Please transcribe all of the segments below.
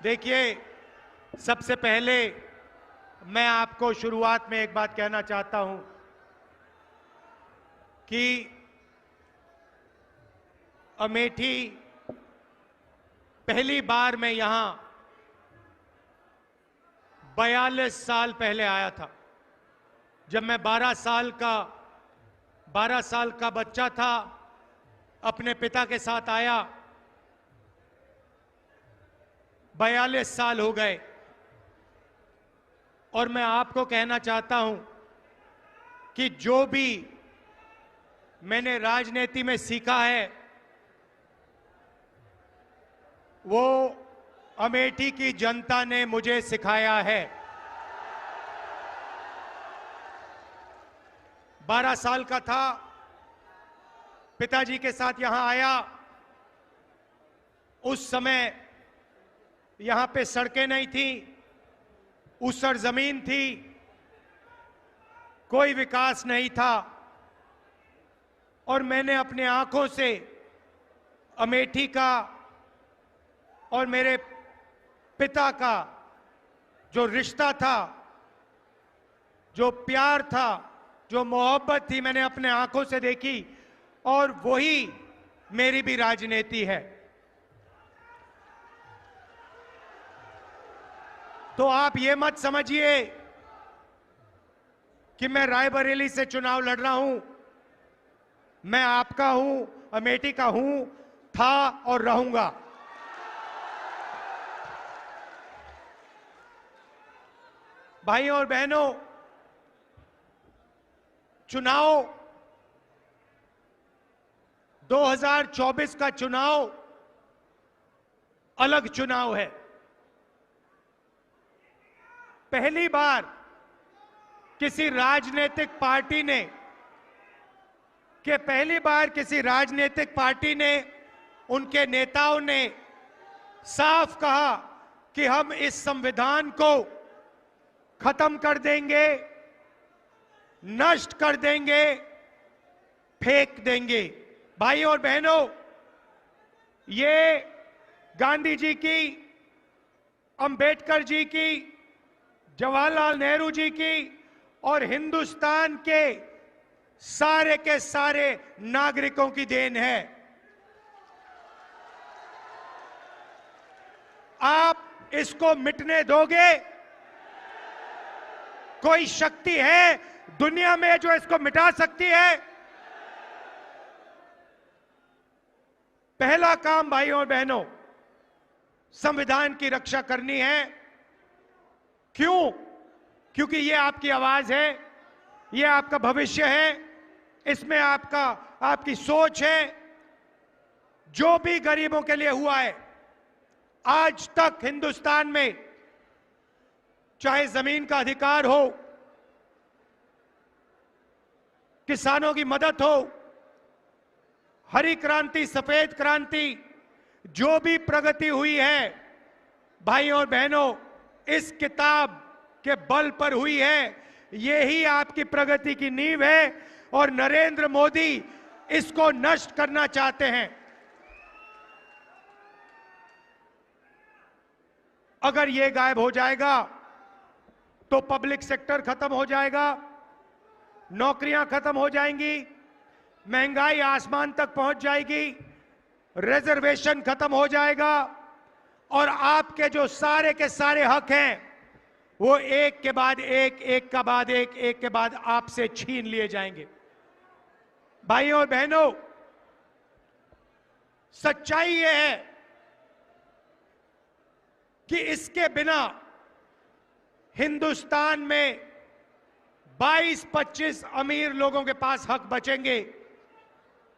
देखिए, सबसे पहले मैं आपको शुरुआत में एक बात कहना चाहता हूं कि अमेठी पहली बार मैं यहां 42 साल पहले आया था। जब मैं 12 साल का बच्चा था, अपने पिता के साथ आया। 42 साल हो गए और मैं आपको कहना चाहता हूं कि जो भी मैंने राजनीति में सीखा है वो अमेठी की जनता ने मुझे सिखाया है। 12 साल का था, पिताजी के साथ यहां आया। उस समय यहां पे सड़कें नहीं थी, ऊसर जमीन थी, कोई विकास नहीं था और मैंने अपने आंखों से अमेठी का और मेरे पिता का जो रिश्ता था, जो प्यार था, जो मोहब्बत थी, मैंने अपने आंखों से देखी और वही मेरी भी राजनीति है। तो आप ये मत समझिए कि मैं रायबरेली से चुनाव लड़ रहा हूं। मैं आपका हूं, अमेठी का हूं, था और रहूंगा। भाइयों और बहनों, चुनाव 2024 का चुनाव अलग चुनाव है। पहली बार किसी राजनीतिक पार्टी ने उनके नेताओं ने साफ कहा कि हम इस संविधान को खत्म कर देंगे, नष्ट कर देंगे, फेंक देंगे। भाइयों और बहनों, ये गांधी जी की, अंबेडकर जी की, जवाहरलाल नेहरू जी की और हिंदुस्तान के सारे नागरिकों की देन है। आप इसको मिटने दोगे? कोई शक्ति है दुनिया में जो इसको मिटा सकती है? पहला काम भाइयों और बहनों, संविधान की रक्षा करनी है। क्यों? क्योंकि ये आपकी आवाज है, ये आपका भविष्य है, इसमें आपकी सोच है। जो भी गरीबों के लिए हुआ है आज तक हिंदुस्तान में, चाहे जमीन का अधिकार हो, किसानों की मदद हो, हरी क्रांति, सफेद क्रांति, जो भी प्रगति हुई है भाइयों और बहनों, इस किताब के बल पर हुई है। यही आपकी प्रगति की नींव है और नरेंद्र मोदी इसको नष्ट करना चाहते हैं। अगर ये गायब हो जाएगा तो पब्लिक सेक्टर खत्म हो जाएगा, नौकरियां खत्म हो जाएंगी, महंगाई आसमान तक पहुंच जाएगी, रिजर्वेशन खत्म हो जाएगा और आपके जो सारे के सारे हक हैं वो एक के बाद एक, एक के बाद आपसे छीन लिए जाएंगे। भाइयों और बहनों, सच्चाई ये है कि इसके बिना हिंदुस्तान में 22-25 अमीर लोगों के पास हक बचेंगे।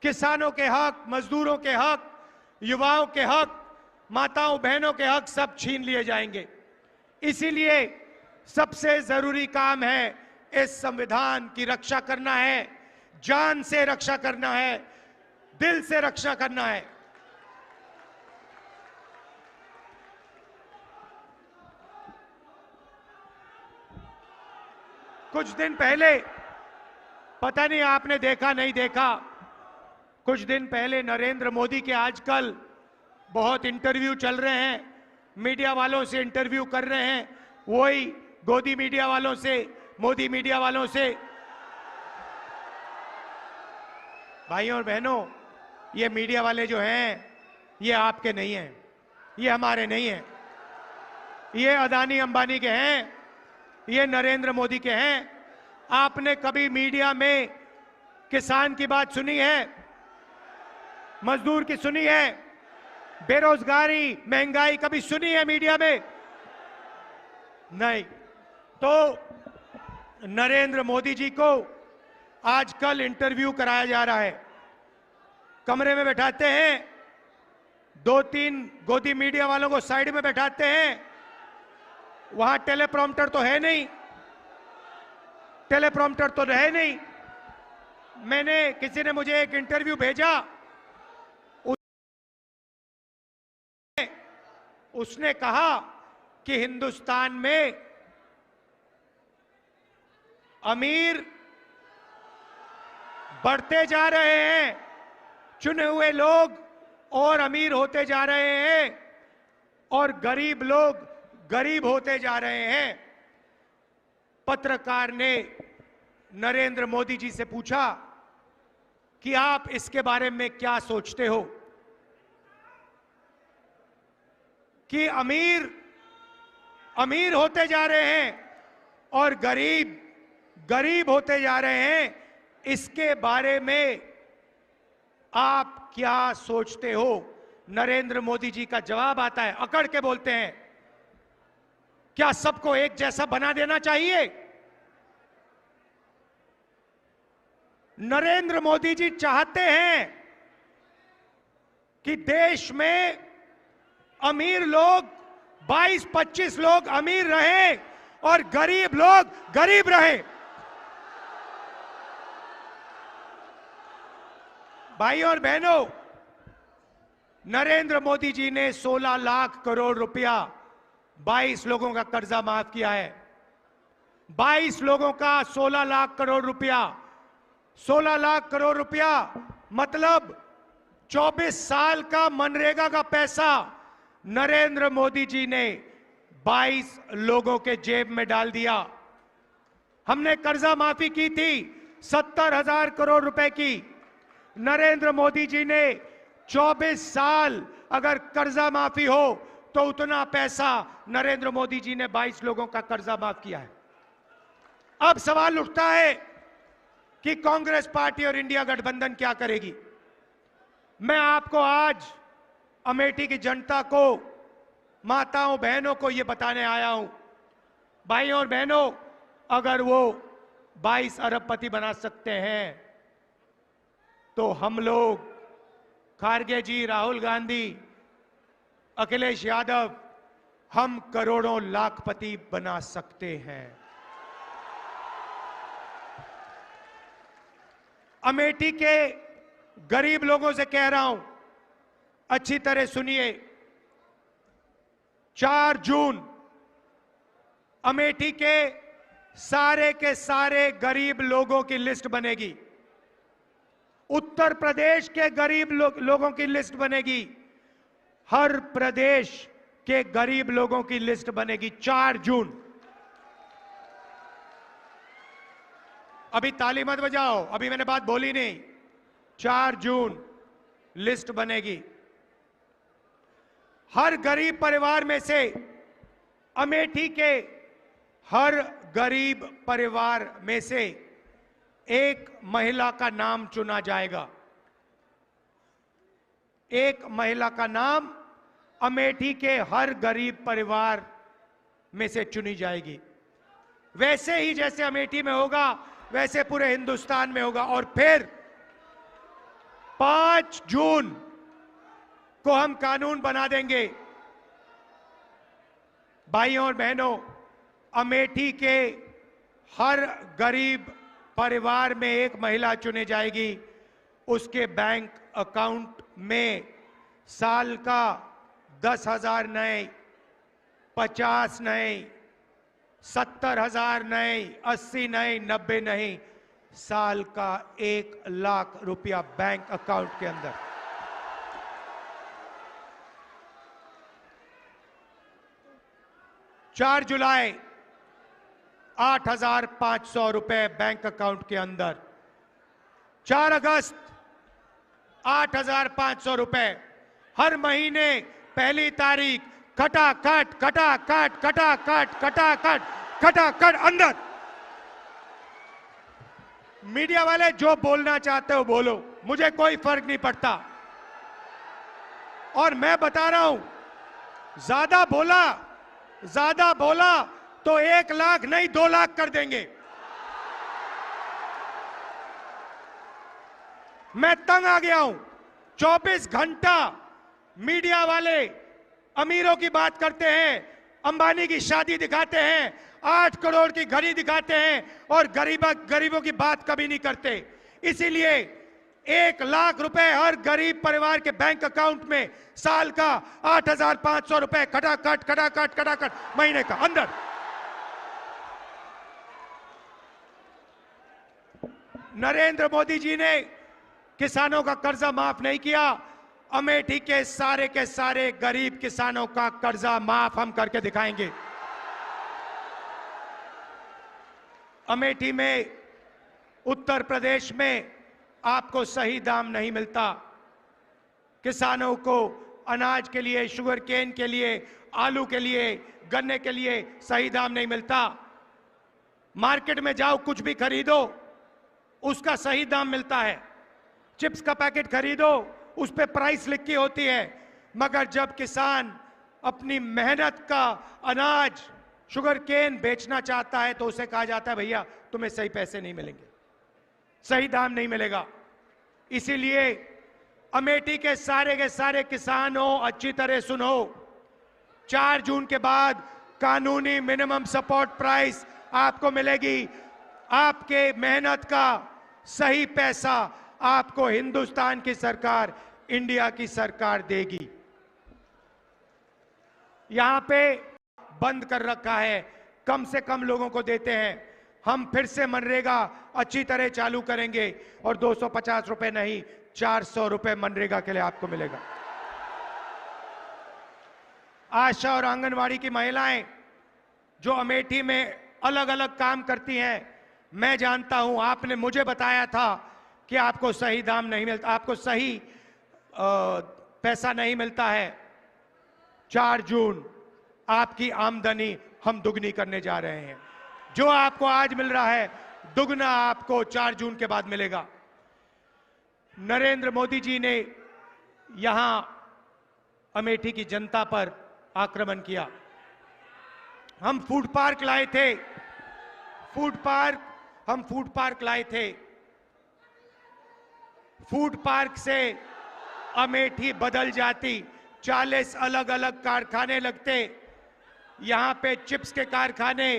किसानों के हक, मजदूरों के हक, युवाओं के हक, माताओं बहनों के हक सब छीन लिए जाएंगे। इसीलिए सबसे जरूरी काम है इस संविधान की रक्षा करना है, जान से रक्षा करना है, दिल से रक्षा करना है। कुछ दिन पहले, पता नहीं आपने देखा नहीं देखा, कुछ दिन पहले नरेंद्र मोदी के आजकल बहुत इंटरव्यू चल रहे हैं मीडिया वालों से इंटरव्यू कर रहे हैं, वही गोदी मीडिया वालों से, मोदी मीडिया वालों से। भाइयों और बहनों, ये मीडिया वाले जो हैं, ये आपके नहीं हैं, ये हमारे नहीं हैं, ये अदानी अंबानी के हैं, ये नरेंद्र मोदी के हैं। आपने कभी मीडिया में किसान की बात सुनी है, मजदूर की सुनी है, बेरोजगारी, महंगाई कभी सुनी है मीडिया में? नहीं। तो नरेंद्र मोदी जी को आजकल इंटरव्यू कराया जा रहा है, कमरे में बैठाते हैं, 2-3 गोदी मीडिया वालों को साइड में बैठाते हैं, वहां टेलीप्रॉम्प्टर तो है नहीं, टेलीप्रॉम्प्टर तो है नहीं। किसी ने मुझे एक इंटरव्यू भेजा, उसने कहा कि हिंदुस्तान में अमीर बढ़ते जा रहे हैं, चुने हुए लोग और अमीर होते जा रहे हैं और गरीब लोग गरीब होते जा रहे हैं। पत्रकार ने नरेंद्र मोदी जी से पूछा कि आप इसके बारे में क्या सोचते हो कि अमीर अमीर होते जा रहे हैं और गरीब गरीब होते जा रहे हैं, इसके बारे में आप क्या सोचते हो? नरेंद्र मोदी जी का जवाब आता है, अकड़ के बोलते हैं, क्या सबको एक जैसा बना देना चाहिए? नरेंद्र मोदी जी चाहते हैं कि देश में अमीर लोग 22-25 लोग अमीर रहें और गरीब लोग गरीब रहें। भाइयों और बहनों, नरेंद्र मोदी जी ने 16 लाख करोड़ रुपया 22 लोगों का कर्जा माफ किया है। 22 लोगों का 16 लाख करोड़ रुपया, 16 लाख करोड़ रुपया मतलब 24 साल का मनरेगा का पैसा नरेंद्र मोदी जी ने 22 लोगों के जेब में डाल दिया। हमने कर्जा माफी की थी 70,000 करोड़ रुपए की। नरेंद्र मोदी जी ने 24 साल अगर कर्जा माफी हो तो उतना पैसा नरेंद्र मोदी जी ने 22 लोगों का कर्जा माफ किया है। अब सवाल उठता है कि कांग्रेस पार्टी और इंडिया गठबंधन क्या करेगी। मैं आपको आज अमेठी की जनता को, माताओं बहनों को यह बताने आया हूं, भाइयों और बहनों, अगर वो 22 अरबपति बना सकते हैं तो हम लोग, खारगे जी, राहुल गांधी, अखिलेश यादव, हम करोड़ों लाखपति बना सकते हैं। अमेठी के गरीब लोगों से कह रहा हूं, अच्छी तरह सुनिए। 4 जून अमेठी के सारे गरीब लोगों की लिस्ट बनेगी। उत्तर प्रदेश के गरीब लोगों की लिस्ट बनेगी। हर प्रदेश के गरीब लोगों की लिस्ट बनेगी 4 जून। अभी ताली मत बजाओ, अभी मैंने बात बोली नहीं। 4 जून लिस्ट बनेगी। हर गरीब परिवार में से, अमेठी के हर गरीब परिवार में से एक महिला का नाम चुना जाएगा। एक महिला का नाम अमेठी के हर गरीब परिवार में से चुनी जाएगी। वैसे ही जैसे अमेठी में होगा वैसे पूरे हिंदुस्तान में होगा। और फिर 5 जून को हम कानून बना देंगे। भाइयों और बहनों, अमेठी के हर गरीब परिवार में एक महिला चुनी जाएगी। उसके बैंक अकाउंट में साल का 10,000 नहीं, 50 नहीं, 70,000 नहीं, 80 नहीं, 90 नहीं, साल का 1 लाख रुपया बैंक अकाउंट के अंदर। 4 जुलाई 8,500 रुपए बैंक अकाउंट के अंदर। 4 अगस्त 8,500 रुपए। हर महीने पहली तारीख खटाखट खटाखट खटाखट खटाखट खटाखट अंदर। मीडिया वाले जो बोलना चाहते हो बोलो, मुझे कोई फर्क नहीं पड़ता। और मैं बता रहा हूं, ज्यादा बोला तो 1 लाख नहीं 2 लाख कर देंगे। मैं तंग आ गया हूं। 24 घंटा मीडिया वाले अमीरों की बात करते हैं, अंबानी की शादी दिखाते हैं, 8 करोड़ की घड़ी दिखाते हैं और गरीबों की बात कभी नहीं करते। इसीलिए 1 लाख रुपए हर गरीब परिवार के बैंक अकाउंट में साल का 8,500 रुपए खटाखट खटाखट खटाखट महीने का अंदर। नरेंद्र मोदी जी ने किसानों का कर्जा माफ नहीं किया। अमेठी के सारे गरीब किसानों का कर्जा माफ हम करके दिखाएंगे। अमेठी में, उत्तर प्रदेश में आपको सही दाम नहीं मिलता। किसानों को अनाज के लिए, शुगर केन के लिए, आलू के लिए, गन्ने के लिए सही दाम नहीं मिलता। मार्केट में जाओ, कुछ भी खरीदो, उसका सही दाम मिलता है। चिप्स का पैकेट खरीदो, उस पे प्राइस लिखी होती है। मगर जब किसान अपनी मेहनत का अनाज, शुगर केन बेचना चाहता है तो उसे कहा जाता है भैया तुम्हें सही पैसे नहीं मिलेंगे, सही दाम नहीं मिलेगा। इसीलिए अमेठी के सारे किसानों अच्छी तरह सुनो, 4 जून के बाद कानूनी मिनिमम सपोर्ट प्राइस आपको मिलेगी। आपके मेहनत का सही पैसा आपको हिंदुस्तान की सरकार, इंडिया की सरकार देगी। यहां पे बंद कर रखा है, कम से कम लोगों को देते हैं। हम फिर से मनरेगा अच्छी तरह चालू करेंगे और 250 रुपए नहीं 400 रुपए मनरेगा के लिए आपको मिलेगा। आशा और आंगनवाड़ी की महिलाएं जो अमेठी में अलग अलग काम करती हैं, मैं जानता हूं, आपने मुझे बताया था कि आपको सही दाम नहीं मिलता, आपको सही पैसा नहीं मिलता है। 4 जून आपकी आमदनी हम दुगनी करने जा रहे हैं। जो आपको आज मिल रहा है, दुगना आपको 4 जून के बाद मिलेगा। नरेंद्र मोदी जी ने यहां अमेठी की जनता पर आक्रमण किया। हम फूड पार्क लाए थे, हम फूड पार्क लाए थे। फूड पार्क से अमेठी बदल जाती। 40 अलग अलग कारखाने लगते। यहां पे चिप्स के कारखाने,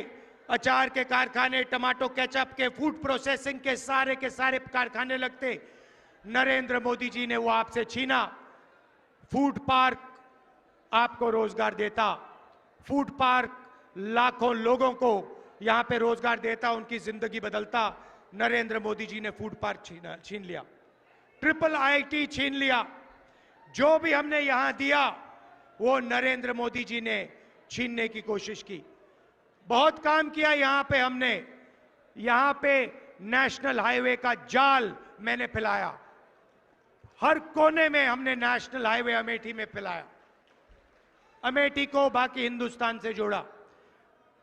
अचार के कारखाने, टमाटो केचप के, फूड प्रोसेसिंग के सारे कारखाने लगते। नरेंद्र मोदी जी ने वो आपसे छीना। फूड पार्क आपको रोजगार देता। फूड पार्क लाखों लोगों को यहां पे रोजगार देता, उनकी जिंदगी बदलता। नरेंद्र मोदी जी ने फूड पार्क छीन लिया। ट्रिपल आईटी छीन लिया। जो भी हमने यहां दिया वो नरेंद्र मोदी जी ने छीनने की कोशिश की। बहुत काम किया यहां पे हमने। यहां पे नेशनल हाईवे का जाल मैंने फैलाया। हर कोने में हमने नेशनल हाईवे अमेठी में फैलाया। अमेठी को बाकी हिंदुस्तान से जोड़ा।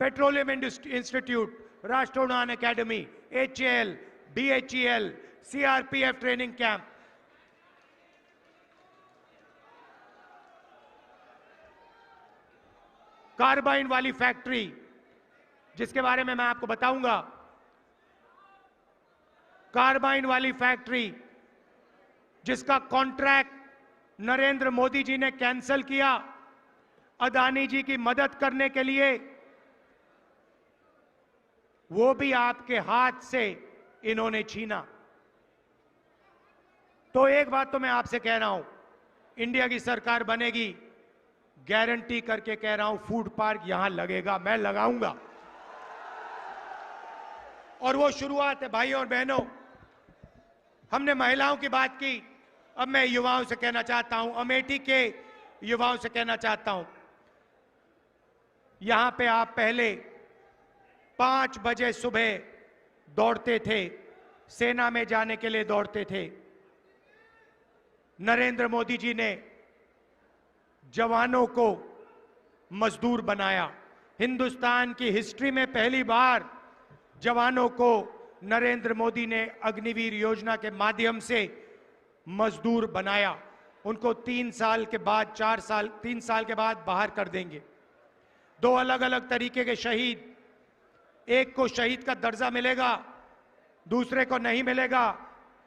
पेट्रोलियम इंस्टीट्यूट, राष्ट्रीय उड़ान academy, HAL, BHEL, CRPF training camp, carbine वाली फैक्ट्री जिसके बारे में मैं आपको बताऊंगा। कार्बाइन वाली फैक्ट्री जिसका कॉन्ट्रैक्ट नरेंद्र मोदी जी ने कैंसिल किया अदानी जी की मदद करने के लिए, वो भी आपके हाथ से इन्होंने छीना। तो एक बात तो मैं आपसे कह रहा हूं, इंडिया की सरकार बनेगी, गारंटी करके कह रहा हूं, फूड पार्क यहां लगेगा, मैं लगाऊंगा। और वो शुरुआत है भाइयों और बहनों। हमने महिलाओं की बात की, अब मैं युवाओं से कहना चाहता हूं, अमेठी के युवाओं से कहना चाहता हूं, यहां पे आप पहले 5 बजे सुबह दौड़ते थे, सेना में जाने के लिए दौड़ते थे। नरेंद्र मोदी जी ने जवानों को मजदूर बनाया। हिंदुस्तान की हिस्ट्री में पहली बार जवानों को नरेंद्र मोदी ने अग्निवीर योजना के माध्यम से मजदूर बनाया। उनको 3 साल के बाद 3 साल के बाद बाहर कर देंगे। 2 अलग अलग तरीके के शहीद, एक को शहीद का दर्जा मिलेगा, दूसरे को नहीं मिलेगा।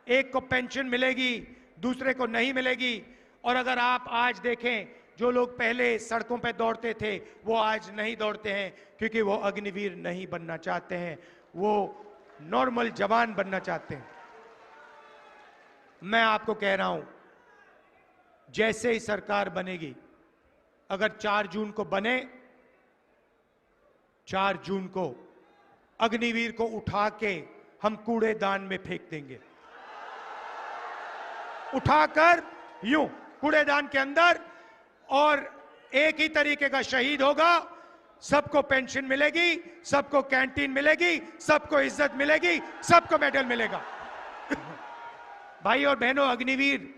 एक को पेंशन मिलेगी, दूसरे को नहीं मिलेगी। और अगर आप आज देखें, जो लोग पहले सड़कों पर दौड़ते थे वो आज नहीं दौड़ते हैं, क्योंकि वो अग्निवीर नहीं बनना चाहते हैं, वो नॉर्मल जवान बनना चाहते हैं। मैं आपको कह रहा हूं, जैसे ही सरकार बनेगी, अगर 4 जून को बने, 4 जून को अग्निवीर को उठा के हम कूड़ेदान में फेंक देंगे। उठाकर यूं कूड़ेदान के अंदर, और एक ही तरीके का शहीद होगा। सबको पेंशन मिलेगी, सबको कैंटीन मिलेगी, सबको इज्जत मिलेगी, सबको मेडल मिलेगा। भाई और बहनों, अग्निवीर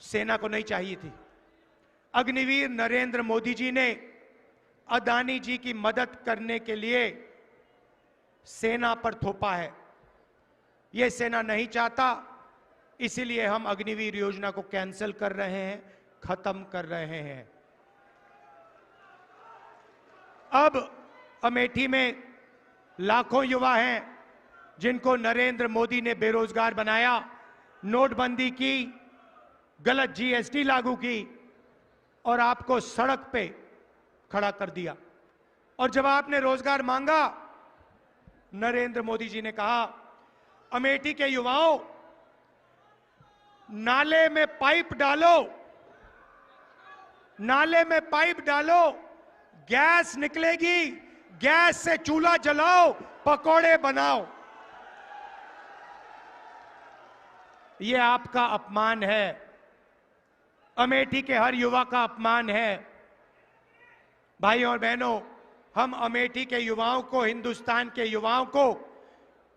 सेना को नहीं चाहिए थी। अग्निवीर नरेंद्र मोदी जी ने अदानी जी की मदद करने के लिए सेना पर थोपा है। यह सेना नहीं चाहता, इसीलिए हम अग्निवीर योजना को कैंसिल कर रहे हैं, खत्म कर रहे हैं। अब अमेठी में लाखों युवा हैं जिनको नरेंद्र मोदी ने बेरोजगार बनाया, नोटबंदी की, गलत जीएसटी लागू की और आपको सड़क पे खड़ा कर दिया। और जब आपने रोजगार मांगा, नरेंद्र मोदी जी ने कहा, अमेठी के युवाओं, नाले में पाइप डालो, नाले में पाइप डालो, गैस निकलेगी, गैस से चूल्हा जलाओ, पकोड़े बनाओ। यह आपका अपमान है, अमेठी के हर युवा का अपमान है। भाई और बहनों, हम अमेठी के युवाओं को, हिंदुस्तान के युवाओं को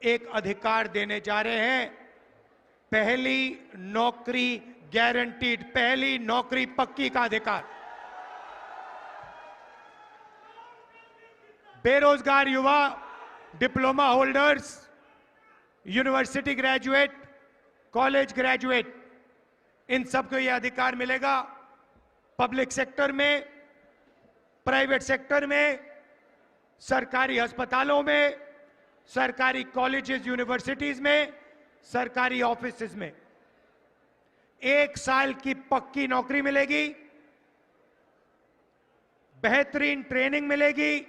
एक अधिकार देने जा रहे हैं। पहली नौकरी गारंटीड, पहली नौकरी पक्की का अधिकार। बेरोजगार युवा, diploma holders, university graduate, college graduate, इन सबको यह अधिकार मिलेगा। पब्लिक सेक्टर में, प्राइवेट सेक्टर में, सरकारी अस्पतालों में, सरकारी कॉलेजेस यूनिवर्सिटीज में, सरकारी ऑफिसेज में 1 साल की पक्की नौकरी मिलेगी, बेहतरीन ट्रेनिंग मिलेगी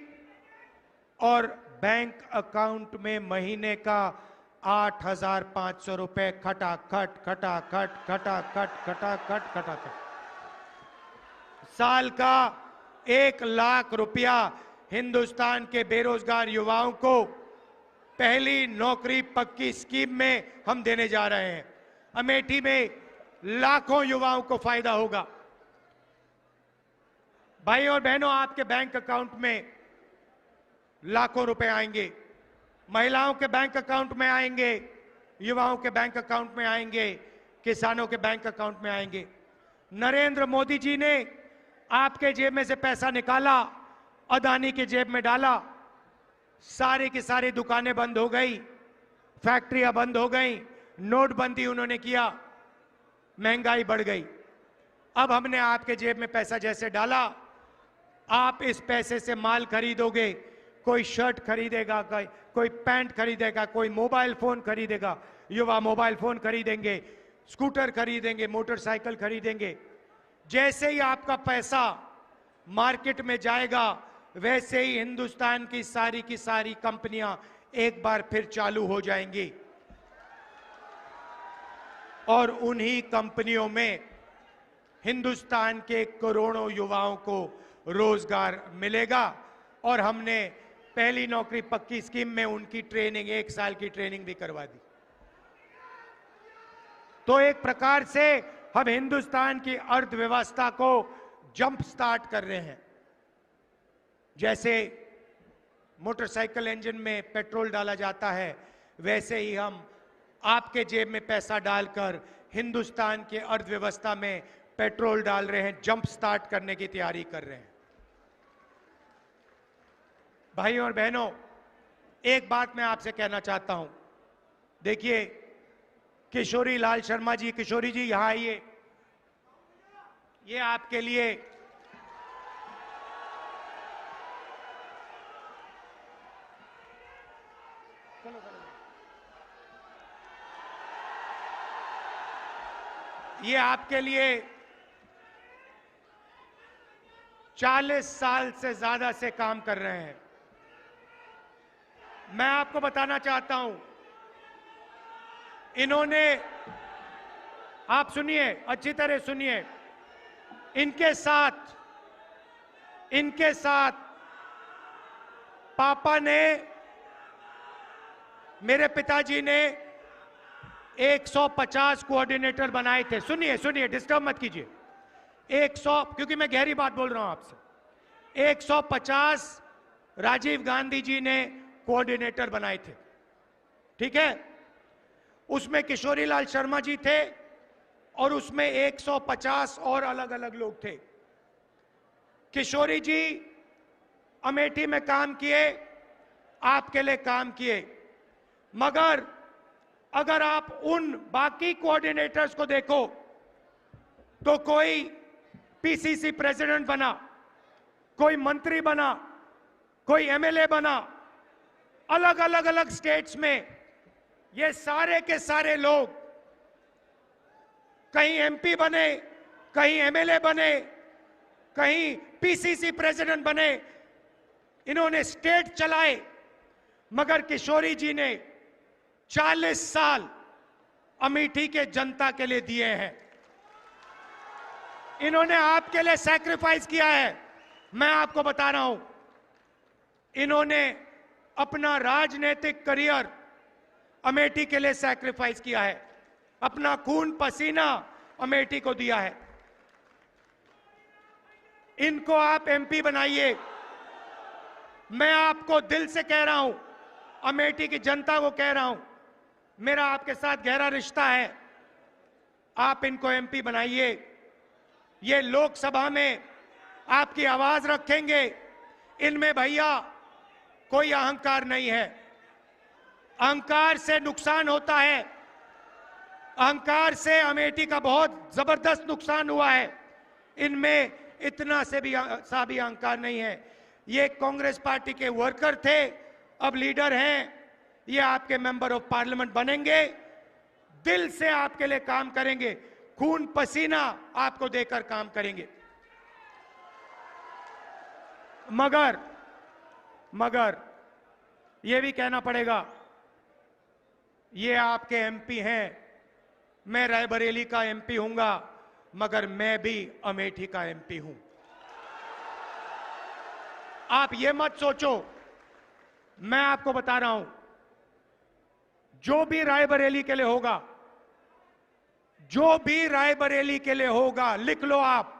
और बैंक अकाउंट में महीने का 8,500 रुपए खटाखट खटाखट खटाखट खटाखट खटाखट, साल का 1 लाख रुपया हिंदुस्तान के बेरोजगार युवाओं को पहली नौकरी पक्की स्कीम में हम देने जा रहे हैं। अमेठी में लाखों युवाओं को फायदा होगा। भाई और बहनों, आपके बैंक अकाउंट में लाखों रुपए आएंगे, महिलाओं के बैंक अकाउंट में आएंगे, युवाओं के बैंक अकाउंट में आएंगे, किसानों के बैंक अकाउंट में आएंगे। नरेंद्र मोदी जी ने आपके जेब में से पैसा निकाला, अदानी के जेब में डाला, सारी की सारी दुकानें बंद हो गई, फैक्ट्रियां बंद हो गई, नोटबंदी उन्होंने किया, महंगाई बढ़ गई। अब हमने आपके जेब में पैसा जैसे डाला, आप इस पैसे से माल खरीदोगे, कोई शर्ट खरीदेगा, कोई पैंट खरीदेगा, कोई मोबाइल फोन खरीदेगा, युवा मोबाइल फोन खरीदेंगे, स्कूटर खरीदेंगे, मोटरसाइकिल खरीदेंगे। जैसे ही आपका पैसा मार्केट में जाएगा, वैसे ही हिंदुस्तान की सारी कंपनियां एक बार फिर चालू हो जाएंगी और उन्हीं कंपनियों में हिंदुस्तान के करोड़ों युवाओं को रोजगार मिलेगा। और हमने पहली नौकरी पक्की स्कीम में उनकी ट्रेनिंग, 1 साल की ट्रेनिंग भी करवा दी। तो एक प्रकार से हम हिंदुस्तान की अर्थव्यवस्था को जंप स्टार्ट कर रहे हैं। जैसे मोटरसाइकिल इंजन में पेट्रोल डाला जाता है, वैसे ही हम आपके जेब में पैसा डालकर हिंदुस्तान के अर्थव्यवस्था में पेट्रोल डाल रहे हैं, जंप स्टार्ट करने की तैयारी कर रहे हैं। भाइयों और बहनों, एक बात मैं आपसे कहना चाहता हूं। देखिए, किशोरी लाल शर्मा जी, किशोरी जी यहां आइए। ये आपके लिए ये आपके लिए 40 साल से ज्यादा से काम कर रहे हैं। मैं आपको बताना चाहता हूं, इन्होंने, आप सुनिए, अच्छी तरह सुनिए, इनके साथ पापा ने, मेरे पिताजी ने 150 कोऑर्डिनेटर बनाए थे। सुनिए सुनिए, डिस्टर्ब मत कीजिए। 100, क्योंकि मैं गहरी बात बोल रहा हूं आपसे। 150 राजीव गांधी जी ने कोऑर्डिनेटर बनाए थे, ठीक है? उसमें किशोरी लाल शर्मा जी थे और उसमें 150 और अलग अलग लोग थे। किशोरी जी अमेठी में काम किए, आपके लिए काम किए, मगर अगर आप उन बाकी कोऑर्डिनेटर्स को देखो तो कोई पीसीसी प्रेसिडेंट बना, कोई मंत्री बना, कोई एमएलए बना, अलग अलग अलग स्टेट्स में। ये सारे के सारे लोग कहीं एमपी बने, कहीं एमएलए बने, कहीं पीसीसी प्रेसिडेंट बने, इन्होंने स्टेट चलाए। मगर किशोरी जी ने 40 साल अमेठी के जनता के लिए दिए हैं। इन्होंने आपके लिए सैक्रिफाइस किया है। मैं आपको बता रहा हूं, इन्होंने अपना राजनीतिक करियर अमेठी के लिए सैक्रिफाइस किया है, अपना खून पसीना अमेठी को दिया है। इनको आप एमपी बनाइए। मैं आपको दिल से कह रहा हूं, अमेठी की जनता को कह रहा हूं, मेरा आपके साथ गहरा रिश्ता है। आप इनको एमपी बनाइए। ये लोकसभा में आपकी आवाज रखेंगे। इनमें भैया कोई अहंकार नहीं है। अहंकार से नुकसान होता है। अहंकार से अमेठी का बहुत जबरदस्त नुकसान हुआ है। इनमें इतना से भी अहंकार नहीं है। ये कांग्रेस पार्टी के वर्कर थे, अब लीडर हैं। ये आपके मेंबर ऑफ पार्लियामेंट बनेंगे, दिल से आपके लिए काम करेंगे, खून पसीना आपको देकर काम करेंगे। मगर ये भी कहना पड़ेगा, ये आपके एमपी हैं, मैं रायबरेली का एमपी हूंगा, मगर मैं भी अमेठी का एमपी हूं। आप ये मत सोचो, मैं आपको बता रहा हूं, जो भी रायबरेली के लिए होगा, जो भी रायबरेली के लिए होगा, लिख लो आप,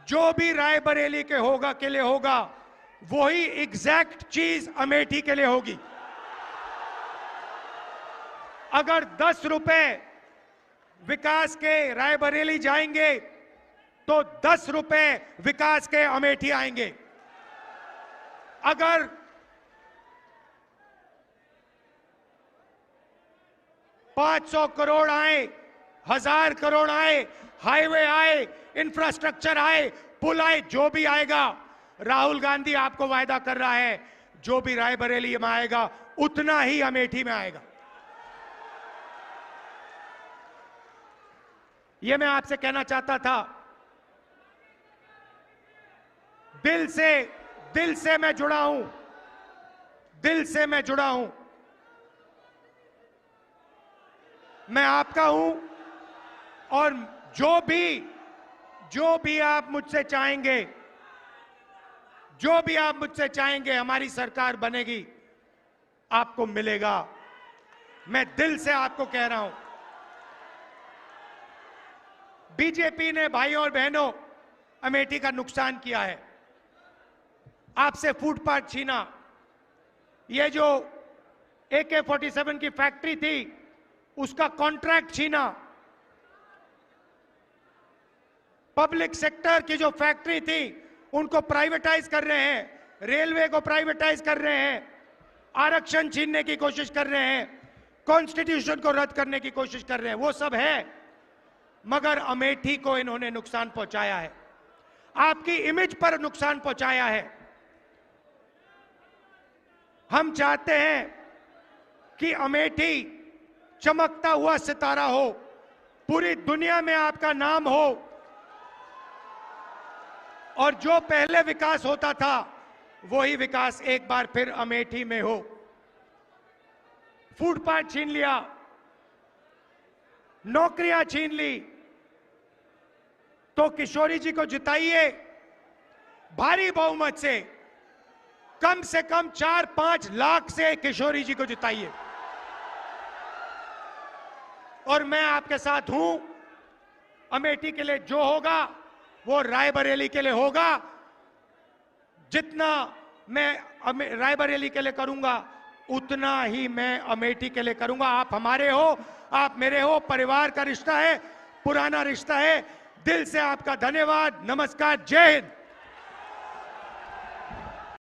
जो भी रायबरेली के लिए होगा, वही एग्जैक्ट चीज अमेठी के लिए होगी। अगर 10 रुपए विकास के रायबरेली जाएंगे तो 10 रुपए विकास के अमेठी आएंगे। अगर 500 करोड़ आए, 1000 करोड़ आए, हाईवे आए, इंफ्रास्ट्रक्चर आए, पुल आए, जो भी आएगा, राहुल गांधी आपको वायदा कर रहा है, जो भी रायबरेली में आएगा उतना ही अमेठी में आएगा। यह मैं आपसे कहना चाहता था। दिल से मैं जुड़ा हूं, दिल से मैं जुड़ा हूं। मैं आपका हूं और जो भी आप मुझसे चाहेंगे, जो भी आप मुझसे चाहेंगे, हमारी सरकार बनेगी, आपको मिलेगा। मैं दिल से आपको कह रहा हूं। बीजेपी ने भाइयों और बहनों अमेठी का नुकसान किया है। आपसे फुटपाथ छीना, ये जो AK-47 की फैक्ट्री थी उसका कॉन्ट्रैक्ट छीना, पब्लिक सेक्टर की जो फैक्ट्री थी उनको प्राइवेटाइज कर रहे हैं, रेलवे को प्राइवेटाइज कर रहे हैं, आरक्षण छीनने की कोशिश कर रहे हैं, कॉन्स्टिट्यूशन को रद्द करने की कोशिश कर रहे हैं, वो सब है। मगर अमेठी को इन्होंने नुकसान पहुंचाया है, आपकी इमेज पर नुकसान पहुंचाया है। हम चाहते हैं कि अमेठी चमकता हुआ सितारा हो, पूरी दुनिया में आपका नाम हो, और जो पहले विकास होता था वही विकास एक बार फिर अमेठी में हो। फुटपाथ छीन लिया, नौकरियां छीन ली, तो किशोरी जी को जिताइए भारी बहुमत से कम 4-5 लाख से किशोरी जी को जिताइए। और मैं आपके साथ हूं, अमेठी के लिए जो होगा वो रायबरेली के लिए होगा। जितना मैं रायबरेली के लिए करूंगा उतना ही मैं अमेठी के लिए करूंगा। आप हमारे हो, आप मेरे हो, परिवार का रिश्ता है, पुराना रिश्ता है। दिल से आपका धन्यवाद, नमस्कार, जय हिंद।